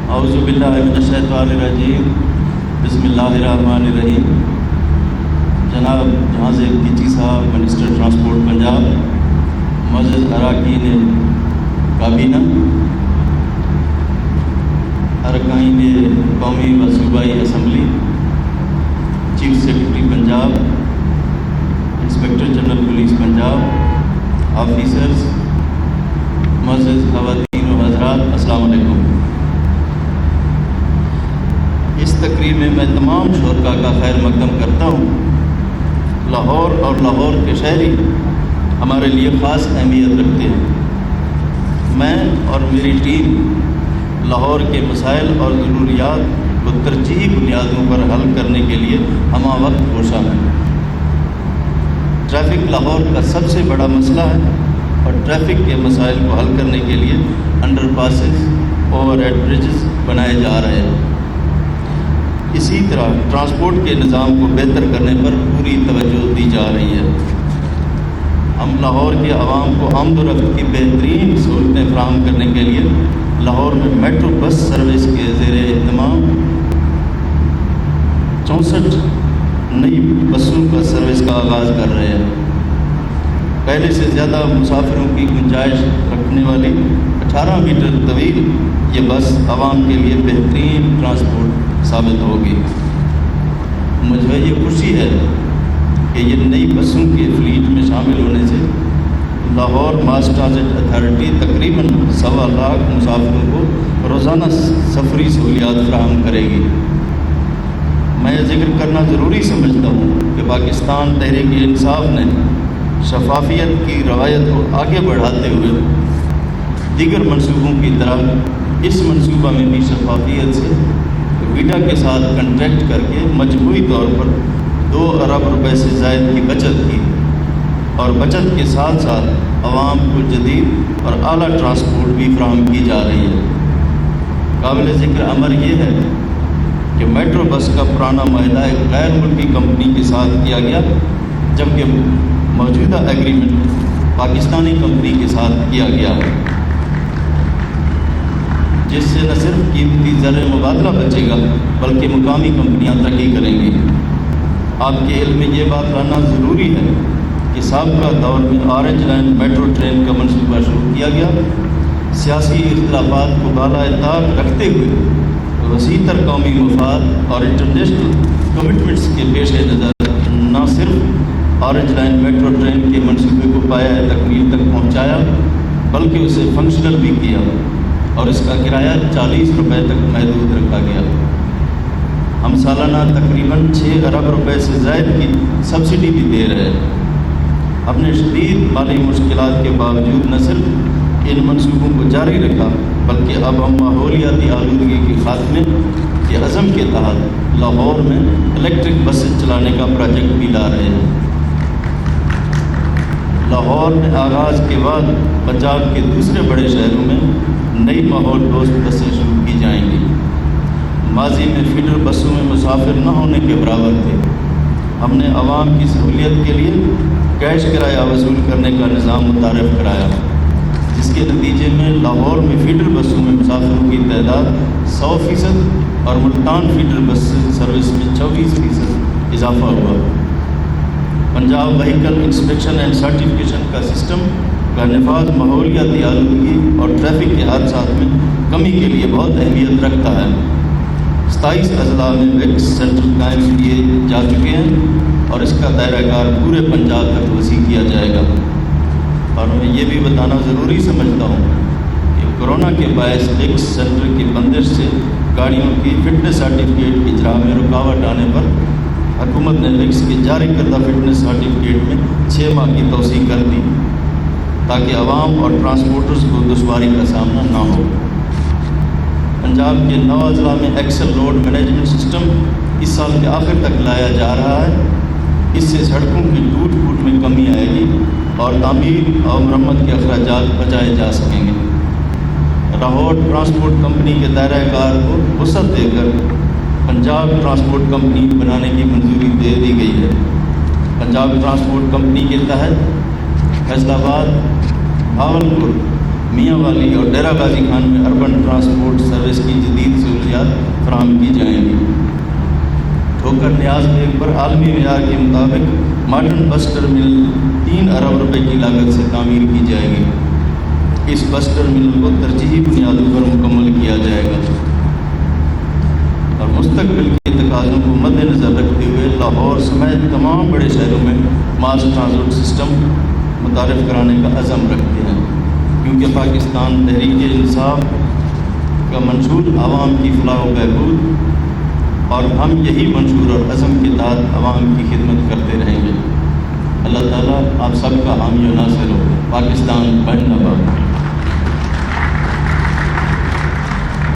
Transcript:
اعوذ باللہ من الشیطان الرجیم، بسم اللہ الرحمن الرحیم۔ جناب جہاز کیچی صاحب، منسٹر ٹرانسپورٹ پنجاب، معزز اراکین کابینہ، ارکان قومی و صوبائی assembly, chief secretary Punjab, inspector general police Punjab, officers, معزز خواتین و حضرات، السلام علیکم۔ اس تقریب میں تمام شرکاء کا خیر مقدم کرتا ہوں۔ لاہور اور لاہور کے شہری ہمارے لیے خاص اہمیت رکھتے ہیں۔ میں اور میری ٹیم لاہور کے مسائل اور ضروریات کو ترجیحی بنیادوں پر حل کرنے کے لیے ہمہ وقت کوشاں ہیں۔ ٹریفک لاہور کا سب سے بڑا مسئلہ ہے اور ٹریفک کے مسائل کو حل کرنے کے لیے underpasses, overhead bridges بنائے جا رہے ہیں۔ اسی طرح ٹرانسپورٹ کے نظام کو بہتر کرنے پر پوری توجہ دی جا رہی ہے۔ ہم لاہور کے عوام کو آمد و رفت کی بہترین سہولتیں فراہم کرنے کے لیے لاہور میں میٹرو بس سروس کے زیر اہتمام 64 نئی بسوں کا سروس کا آغاز کر رہے ہیں۔ پہلے سے زیادہ مسافروں کی گنجائش رکھنے والی 18 میٹر طویل یہ بس عوام کے لیے بہترین ٹرانسپورٹ ثابت ہوگی۔ مجھے یہ خوشی ہے کہ یہ نئی بسوں کے فلیٹ میں شامل ہونے سے لاہور ماس ٹرانزٹ اتھارٹی تقریباً 1.25 لاکھ مسافروں کو روزانہ سفری سہولیات فراہم کرے گی۔ میں یہ ذکر کرنا ضروری سمجھتا ہوں کہ پاکستان تحریک انصاف نے شفافیت کی روایت کو آگے بڑھاتے ہوئے دیگر منصوبوں کی طرح اس منصوبہ میں بھی شفافیت سے ویڈا کے ساتھ کنٹریکٹ کر کے مجموعی طور پر 2 ارب روپے سے زائد کی بچت کی، اور بچت کے ساتھ ساتھ عوام کو جدید اور اعلیٰ ٹرانسپورٹ بھی فراہم کی جا رہی ہے۔ قابل ذکر امر یہ ہے کہ میٹرو بس کا پرانا معاہدہ ایک غیر ملکی کمپنی کے ساتھ کیا گیا، جبکہ موجودہ ایگریمنٹ پاکستانی کمپنی کے ساتھ کیا گیا ہے، جس سے نہ صرف قیمتی زر مبادلہ بچے گا بلکہ مقامی کمپنیاں ترقی کریں گی۔ آپ کے علم میں یہ بات لانا ضروری ہے کہ سابقہ دور میں آرنج لائن میٹرو ٹرین کا منصوبہ شروع کیا گیا۔ سیاسی اختلافات کو بالائے طاق رکھتے ہوئے وسیع تر قومی مفاد اور انٹرنیشنل کمٹمنٹس کے پیش نظر نہ صرف آرنج لائن میٹرو ٹرین کے منصوبے کو پایہ تکمیل تک پہنچایا بلکہ اسے فنکشنل بھی کیا، اور اس کا کرایہ 40 روپے تک محدود رکھا گیا۔ ہم سالانہ تقریباً 6 ارب روپے سے زائد کی سبسڈی بھی دے رہے ہیں۔ ہم نے شدید مالی مشکلات کے باوجود نہ صرف ان منصوبوں کو جاری رکھا بلکہ اب ہم ماحولیاتی آلودگی کے خاتمے کے عزم کے تحت لاہور میں الیکٹرک بسیں چلانے کا پروجیکٹ بھی لا رہے ہیں۔ لاہور میں آغاز کے بعد پنجاب کے دوسرے بڑے شہروں میں نئی ماحول دوست بسیں شروع کی جائیں گی۔ ماضی میں فیڈر بسوں میں مسافر نہ ہونے کے برابر تھے۔ ہم نے عوام کی سہولیت کے لیے کیش کرایہ وصول کرنے کا نظام متعارف کرایا، جس کے نتیجے میں لاہور میں فیڈر بسوں میں مسافروں کی تعداد 100% اور ملتان فیڈر بس سروس میں 24% اضافہ ہوا۔ Punjab vehicle inspection and certification کا سسٹم کا نفاذ ماحولیاتی آلودگی اور ٹریفک کے حادثات میں کمی کے لیے بہت اہمیت رکھتا ہے۔ 27 اضلاع میں ویکس سینٹر قائم کیے جا چکے ہیں اور اس کا دائرہ کار پورے پنجاب تک وسیع کیا جائے گا۔ اور میں یہ بھی بتانا ضروری سمجھتا ہوں کہ کورونا کے باعث ویکس سینٹر کی بندش سے گاڑیوں کی فٹنس سرٹیفکیٹ کی اجرا میں رکاوٹ آنے پر حکومت نے ویکس کے جاری کردہ فٹنس سرٹیفکیٹ میں 6 ماہ کی توسیع کر دی تاکہ عوام اور ٹرانسپورٹرز کو دشواری کا سامنا نہ ہو۔ پنجاب کے 9 اضلاع میں ایکسل روڈ مینجمنٹ سسٹم اس سال کے آخر تک لایا جا رہا ہے۔ اس سے سڑکوں کی ٹوٹ پھوٹ میں کمی آئے گی اور تعمیر اور مرمت کے اخراجات بچائے جا سکیں گے۔ لاہور ٹرانسپورٹ کمپنی کے دائرہ کار کو وسعت دے کر پنجاب ٹرانسپورٹ کمپنی بنانے کی منظوری دے دی گئی ہے۔ پنجاب ٹرانسپورٹ کمپنی کے تحت فیصل آباد، بھاولپور، میاں والی اور ڈیرہ غازی خان میں اربن ٹرانسپورٹ سروس کی جدید سہولیات فراہم کی جائیں گی۔ ٹھوکر نیاز بیگ پر عالمی معیار کے مطابق ماڈرن بس ٹرمینل 3 ارب روپے کی لاگت سے تعمیر کی جائے گی۔ اس بس ٹرمینل کو ترجیحی بنیادوں پر مکمل کیا جائے گا اور مستقبل کے تقاضوں کو مد نظر رکھتے ہوئے لاہور سمیت تمام بڑے شہروں میں ماس ٹرانسپورٹ سسٹم متعارف کرانے کا عزم رکھتے ہیں، کیونکہ پاکستان تحریک انصاف کا منشور عوام کی فلاح و بہبود، اور ہم یہی منشور اور عزم کے تحت عوام کی خدمت کرتے رہیں گے۔ اللہ تعالیٰ آپ سب کا حامی و ناصر ہو۔ پاکستان بند نباد۔